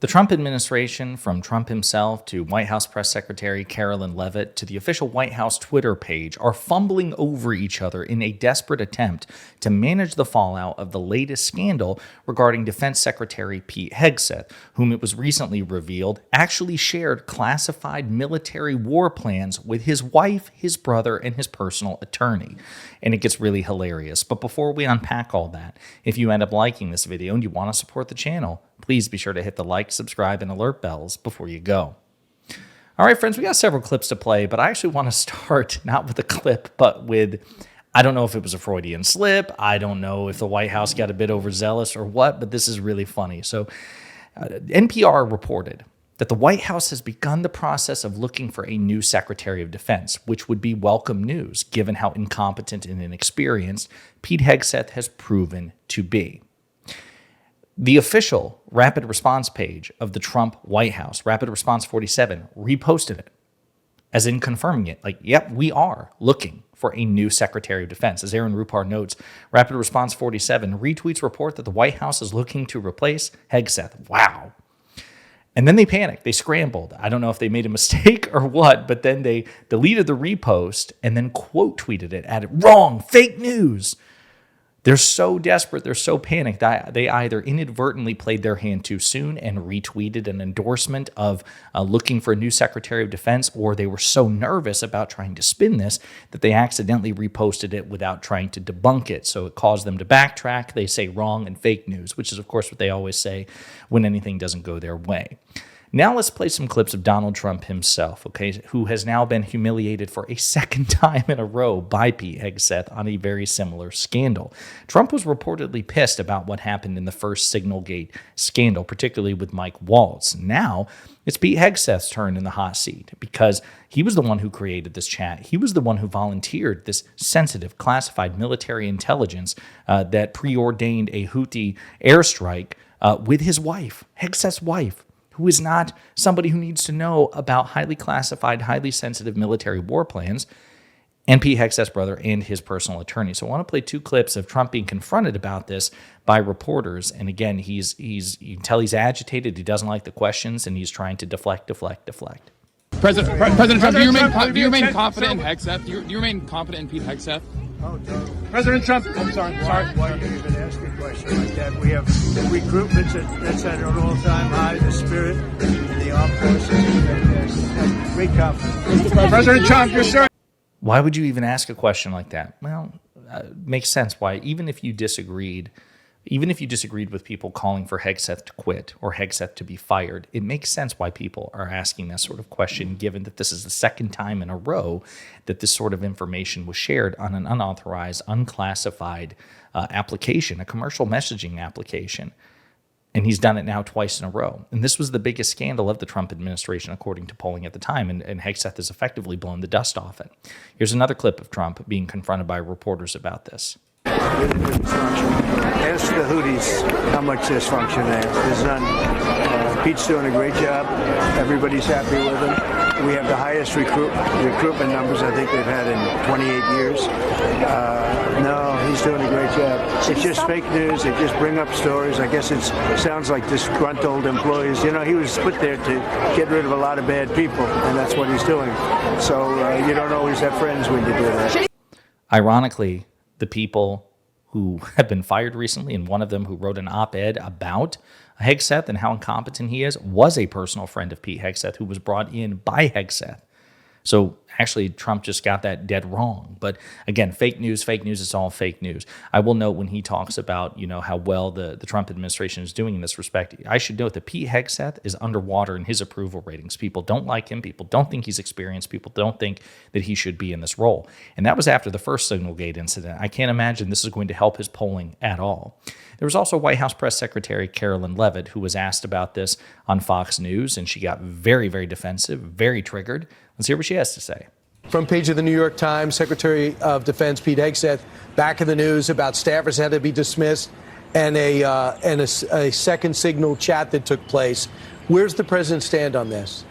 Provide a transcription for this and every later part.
The Trump administration, from Trump himself to White House Press Secretary Carolyn Leavitt to the official White House Twitter page, are fumbling over each other in a desperate attempt to manage the fallout of the latest scandal regarding Defense Secretary Pete Hegseth, whom it was recently revealed actually shared classified military war plans with his wife, his brother, and his personal attorney. And it gets really hilarious. But before we unpack all that, if you end up liking this video and you want to support the channel, please be sure to hit the like, subscribe, and alert bells before you go. All right, friends, we got several clips to play, but I actually want to start not with a clip, but with, I don't know if it was a Freudian slip. I don't know if the White House got a bit overzealous or what, but this is really funny. So NPR reported that the White House has begun the process of looking for a new Secretary of Defense, which would be welcome news given how incompetent and inexperienced Pete Hegseth has proven to be. The official rapid response page of the Trump White House, Rapid Response 47, reposted it, as in confirming it. Like, yep, we are looking for a new Secretary of Defense. As Aaron Rupar notes, Rapid Response 47 retweets report that the White House is looking to replace Hegseth. Wow. And then they panicked. They scrambled. I don't know if they made a mistake or what, but then they deleted the repost and then quote tweeted it, added, "Wrong, fake news." They're so desperate, they're so panicked, they either inadvertently played their hand too soon and retweeted an endorsement of looking for a new Secretary of Defense, or they were so nervous about trying to spin this that they accidentally reposted it without trying to debunk it. So it caused them to backtrack. They say wrong and fake news, which is, of course, what they always say when anything doesn't go their way. Now let's play some clips of Donald Trump himself, okay, who has now been humiliated for a second time in a row by Pete Hegseth on a very similar scandal. Trump was reportedly pissed about what happened in the first Signalgate scandal, particularly with Mike Waltz. Now it's Pete Hegseth's turn in the hot seat because he was the one who created this chat. He was the one who volunteered this sensitive, classified military intelligence that preordained a Houthi airstrike with his wife, Hegseth's wife, who is not somebody who needs to know about highly classified, highly sensitive military war plans, and Pete Hegseth's brother and his personal attorney. So I want to play two clips of Trump being confronted about this by reporters. And again, you can tell he's agitated, he doesn't like the questions, and he's trying to deflect. President Trump, do you remain confident in Hegseth? Do you remain confident in Pete Hegseth? Oh, no. President Trump, I'm sorry. Why are you even asking a question like that? We have recruitments that's at an all-time high. The spirit in the armed forces is fantastic. Great confidence. President Trump, you're sure. Why would you even ask a question like that? Well, makes sense why, even if you disagreed with people calling for Hegseth to quit or Hegseth to be fired, it makes sense why people are asking that sort of question, given that this is the second time in a row that this sort of information was shared on an unauthorized, unclassified application, a commercial messaging application. And he's done it now twice in a row. And this was the biggest scandal of the Trump administration, according to polling at the time. And Hegseth has effectively blown the dust off it. Here's another clip of Trump being confronted by reporters about this. Ask the Houthis how much dysfunction they have. There's none. Pete's doing a great job. Everybody's happy with him. We have the highest recruitment numbers I think we've had in 28 years. No, he's doing a great job. It's just fake news. They just bring up stories. I guess it sounds like disgruntled employees. You know, he was put there to get rid of a lot of bad people, and that's what he's doing. So you don't always have friends when you do that. Ironically, the people who have been fired recently, and one of them who wrote an op-ed about Hegseth and how incompetent he is, was a personal friend of Pete Hegseth who was brought in by Hegseth. So actually, Trump just got that dead wrong. But again, fake news, it's all fake news. I will note when he talks about, how well the Trump administration is doing in this respect, I should note that Pete Hegseth is underwater in his approval ratings. People don't like him. People don't think he's experienced. People don't think that he should be in this role. And that was after the first Signalgate incident. I can't imagine this is going to help his polling at all. There was also White House Press Secretary Carolyn Leavitt, who was asked about this on Fox News, and she got very, very defensive, very triggered. Let's hear what she has to say. Front page of the New York Times, Secretary of Defense Pete Hegseth back in the news about staffers had to be dismissed and a second signal chat that took place. Where's the president stand on this?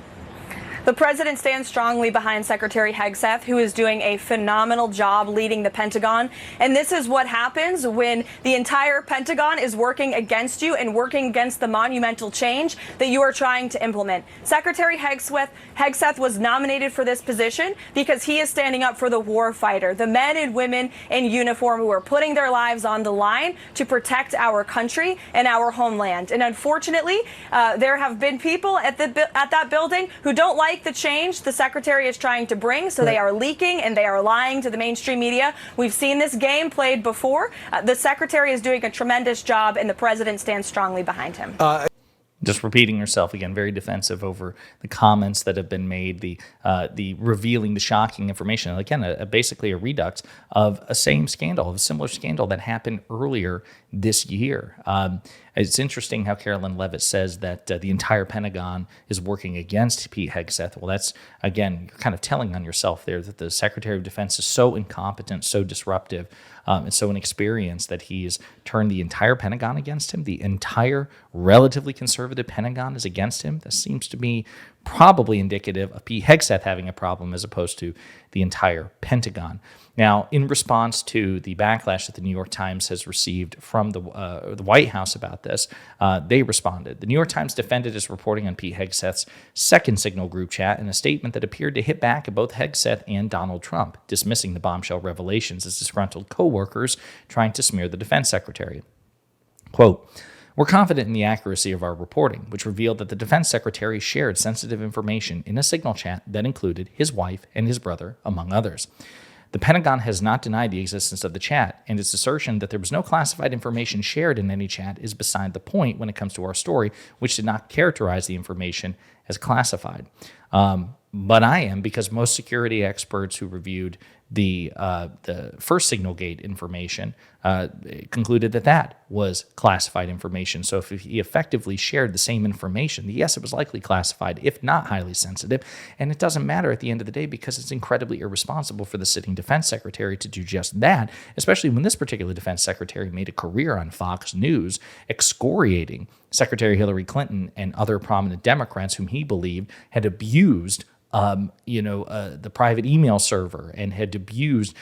The president stands strongly behind Secretary Hegseth, who is doing a phenomenal job leading the Pentagon. And this is what happens when the entire Pentagon is working against you and working against the monumental change that you are trying to implement. Secretary Hegseth was nominated for this position because he is standing up for the war fighter, the men and women in uniform who are putting their lives on the line to protect our country and our homeland. And unfortunately, there have been people at that building who don't like the change the secretary is trying to bring, so they are leaking and they are lying to the mainstream media. We've seen this game played before. The secretary is doing a tremendous job, and the president stands strongly behind him. Just repeating herself again, very defensive over the comments that have been made, the revealing the shocking information. Again, basically a redux of a same scandal, of a similar scandal that happened earlier this year. It's interesting how Carolyn Levitt says that the entire Pentagon is working against Pete Hegseth. Well, that's, again, you're kind of telling on yourself there that the Secretary of Defense is so incompetent, so disruptive, and so inexperienced that he's turned the entire Pentagon against him. The entire relatively conservative Pentagon is against him. That seems to be probably indicative of Pete Hegseth having a problem as opposed to the entire Pentagon. Now, in response to the backlash that the New York Times has received from the White House about this, they responded. The New York Times defended its reporting on Pete Hegseth's second Signal group chat in a statement that appeared to hit back at both Hegseth and Donald Trump, dismissing the bombshell revelations as disgruntled co-workers trying to smear the defense secretary. Quote, "We're confident in the accuracy of our reporting, which revealed that the defense secretary shared sensitive information in a Signal chat that included his wife and his brother, among others. The Pentagon has not denied the existence of the chat, and its assertion that there was no classified information shared in any chat is beside the point when it comes to our story, which did not characterize the information as classified." But I am, because most security experts who reviewed the first Signalgate information concluded that that was classified information. So if he effectively shared the same information, yes, it was likely classified, if not highly sensitive. And it doesn't matter at the end of the day because it's incredibly irresponsible for the sitting defense secretary to do just that, especially when this particular defense secretary made a career on Fox News excoriating Secretary Hillary Clinton and other prominent Democrats whom he believed had abused the private email server and had abused,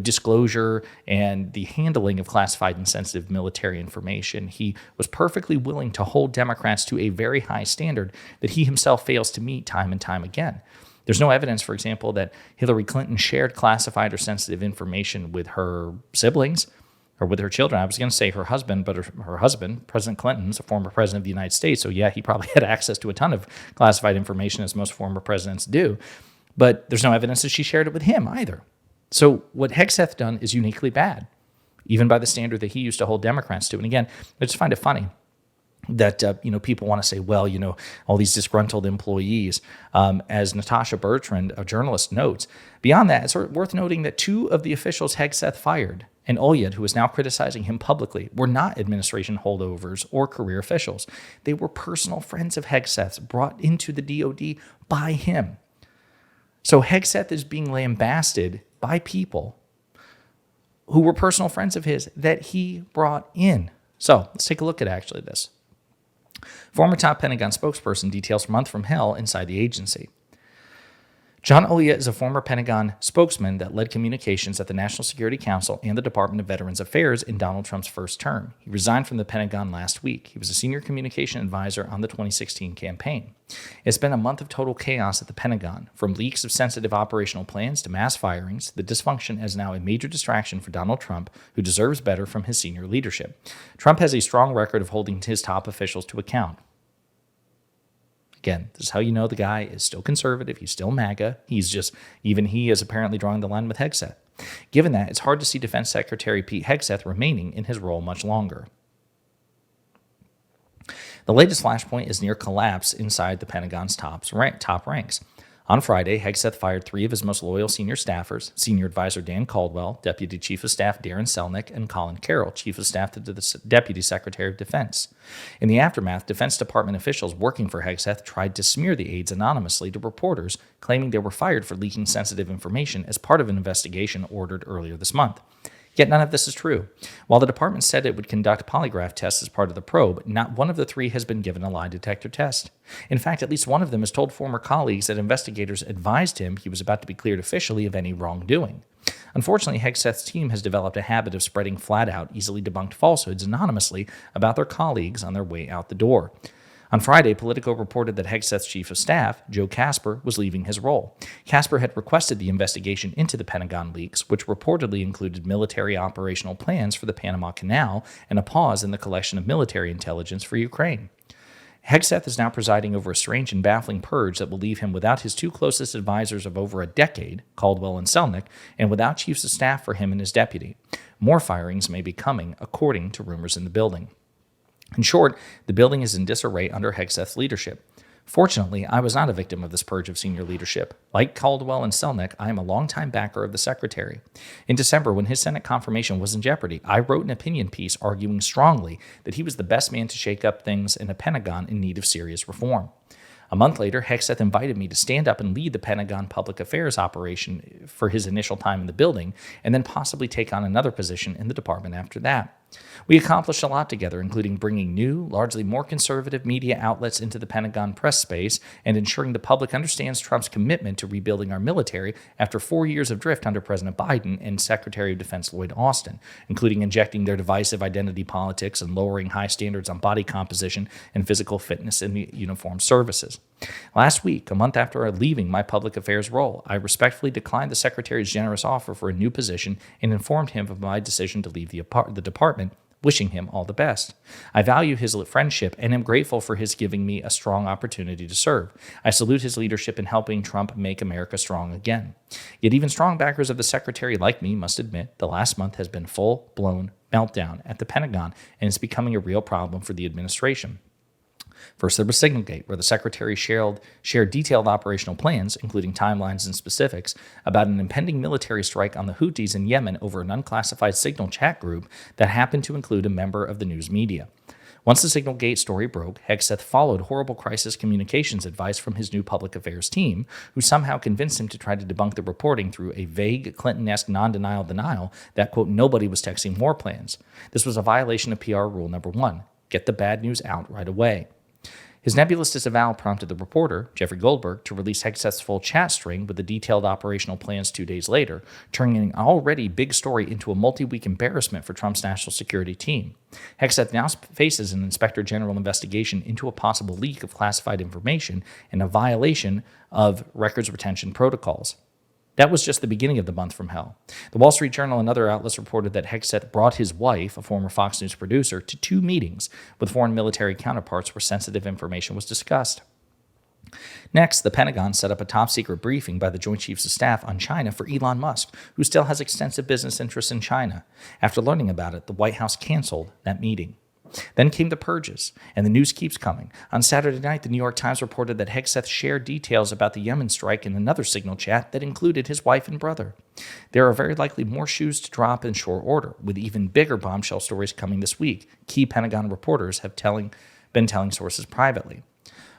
disclosure and the handling of classified and sensitive military information. He was perfectly willing to hold Democrats to a very high standard that he himself fails to meet time and time again. There's no evidence, for example, that Hillary Clinton shared classified or sensitive information with her siblings or with her children. I was going to say her husband, but her husband, President Clinton's a former president of the United States. So yeah, he probably had access to a ton of classified information, as most former presidents do. But there's no evidence that she shared it with him either. So what Hegseth done is uniquely bad, even by the standard that he used to hold Democrats to. And again, I just find it funny that people want to say, well, all these disgruntled employees, as Natasha Bertrand, a journalist, notes. Beyond that, it's worth noting that two of the officials Hegseth fired, and Ullyot, who is now criticizing him publicly, were not administration holdovers or career officials. They were personal friends of Hegseth's brought into the DOD by him. So Hegseth is being lambasted by people who were personal friends of his that he brought in. So let's take a look at actually this. Former top Pentagon spokesperson details month from hell inside the agency. John Ullyot is a former Pentagon spokesman that led communications at the National Security Council and the Department of Veterans Affairs in Donald Trump's first term. He resigned from the Pentagon last week. He was a senior communication advisor on the 2016 campaign. It's been a month of total chaos at the Pentagon, from leaks of sensitive operational plans to mass firings. The dysfunction is now a major distraction for Donald Trump, who deserves better from his senior leadership. Trump has a strong record of holding his top officials to account. Again, this is how you know the guy is still conservative. He's still MAGA. Even he is apparently drawing the line with Hegseth. Given that, it's hard to see Defense Secretary Pete Hegseth remaining in his role much longer. The latest flashpoint is near collapse inside the Pentagon's top ranks. On Friday, Hegseth fired 3 of his most loyal senior staffers, Senior Advisor Dan Caldwell, Deputy Chief of Staff Darren Selnick, and Colin Carroll, Chief of Staff to the Deputy Secretary of Defense. In the aftermath, Defense Department officials working for Hegseth tried to smear the aides anonymously to reporters, claiming they were fired for leaking sensitive information as part of an investigation ordered earlier this month. Yet none of this is true. While the department said it would conduct polygraph tests as part of the probe, not one of the three has been given a lie detector test. In fact, at least one of them has told former colleagues that investigators advised him he was about to be cleared officially of any wrongdoing. Unfortunately, Hegseth's team has developed a habit of spreading flat-out, easily debunked falsehoods anonymously about their colleagues on their way out the door. On Friday, Politico reported that Hegseth's chief of staff, Joe Casper, was leaving his role. Casper had requested the investigation into the Pentagon leaks, which reportedly included military operational plans for the Panama Canal and a pause in the collection of military intelligence for Ukraine. Hegseth is now presiding over a strange and baffling purge that will leave him without his two closest advisors of over a decade, Caldwell and Selnick, and without chiefs of staff for him and his deputy. More firings may be coming, according to rumors in the building. In short, the building is in disarray under Hegseth's leadership. Fortunately, I was not a victim of this purge of senior leadership. Like Caldwell and Selnick, I am a longtime backer of the secretary. In December, when his Senate confirmation was in jeopardy, I wrote an opinion piece arguing strongly that he was the best man to shake up things in a Pentagon in need of serious reform. A month later, Hegseth invited me to stand up and lead the Pentagon public affairs operation for his initial time in the building, and then possibly take on another position in the department after that. We accomplished a lot together, including bringing new, largely more conservative media outlets into the Pentagon press space and ensuring the public understands Trump's commitment to rebuilding our military after 4 years of drift under President Biden and Secretary of Defense Lloyd Austin, including injecting their divisive identity politics and lowering high standards on body composition and physical fitness in the uniformed services. Last week, a month after leaving my public affairs role, I respectfully declined the Secretary's generous offer for a new position and informed him of my decision to leave the department, wishing him all the best. I value his friendship and am grateful for his giving me a strong opportunity to serve. I salute his leadership in helping Trump make America strong again. Yet even strong backers of the Secretary like me must admit the last month has been full-blown meltdown at the Pentagon and is becoming a real problem for the administration. First, there was Signalgate, where the Secretary shared detailed operational plans, including timelines and specifics, about an impending military strike on the Houthis in Yemen over an unclassified Signal chat group that happened to include a member of the news media. Once the Signalgate story broke, Hegseth followed horrible crisis communications advice from his new public affairs team, who somehow convinced him to try to debunk the reporting through a vague Clinton-esque non-denial denial that, quote, nobody was texting war plans. This was a violation of PR rule number 1, get the bad news out right away. His nebulous disavowal prompted the reporter, Jeffrey Goldberg, to release Hegseth's full chat string with the detailed operational plans 2 days later, turning an already big story into a multi-week embarrassment for Trump's national security team. Hegseth now faces an inspector general investigation into a possible leak of classified information and a violation of records retention protocols. That was just the beginning of the month from hell. The Wall Street Journal and other outlets reported that Hegseth brought his wife, a former Fox News producer, to 2 meetings with foreign military counterparts where sensitive information was discussed. Next, the Pentagon set up a top-secret briefing by the Joint Chiefs of Staff on China for Elon Musk, who still has extensive business interests in China. After learning about it, the White House canceled that meeting. Then came the purges, and the news keeps coming. On Saturday night, the New York Times reported that Hegseth shared details about the Yemen strike in another Signal chat that included his wife and brother. There are very likely more shoes to drop in short order, with even bigger bombshell stories coming this week, key Pentagon reporters have been telling sources privately.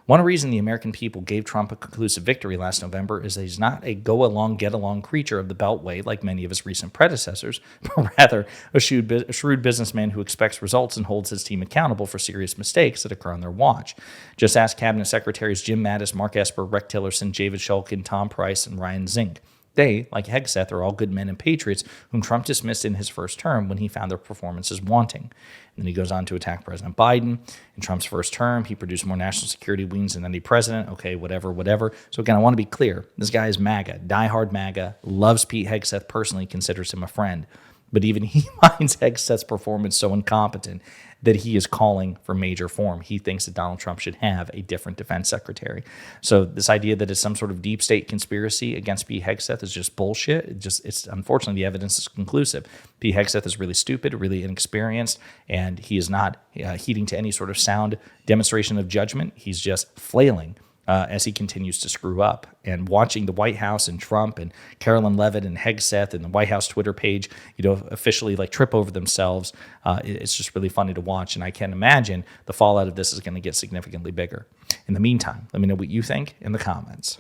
One reason the American people gave Trump a conclusive victory last November is that he's not a go-along, get-along creature of the Beltway like many of his recent predecessors, but rather a shrewd businessman who expects results and holds his team accountable for serious mistakes that occur on their watch. Just ask Cabinet Secretaries Jim Mattis, Mark Esper, Rex Tillerson, David Shulkin, Tom Price, and Ryan Zink. They, like Hegseth, are all good men and patriots whom Trump dismissed in his first term when he found their performances wanting. And then he goes on to attack President Biden. In Trump's first term, he produced more national security wins than any president. Okay, whatever. So again, I want to be clear. This guy is MAGA, diehard MAGA, loves Pete Hegseth personally, considers him a friend. But even he finds Hegseth's performance so incompetent that he is calling for major reform. He thinks that Donald Trump should have a different defense secretary. So this idea that it's some sort of deep state conspiracy against Pete Hegseth is just bullshit. It's unfortunately, the evidence is conclusive. Pete Hegseth is really stupid, really inexperienced, and he is not heeding to any sort of sound demonstration of judgment. He's just flailing as he continues to screw up. And watching the White House and Trump and Carolyn Levitt and Hegseth and the White House Twitter page, officially trip over themselves, it's just really funny to watch. And I can imagine the fallout of this is going to get significantly bigger. In the meantime, let me know what you think in the comments.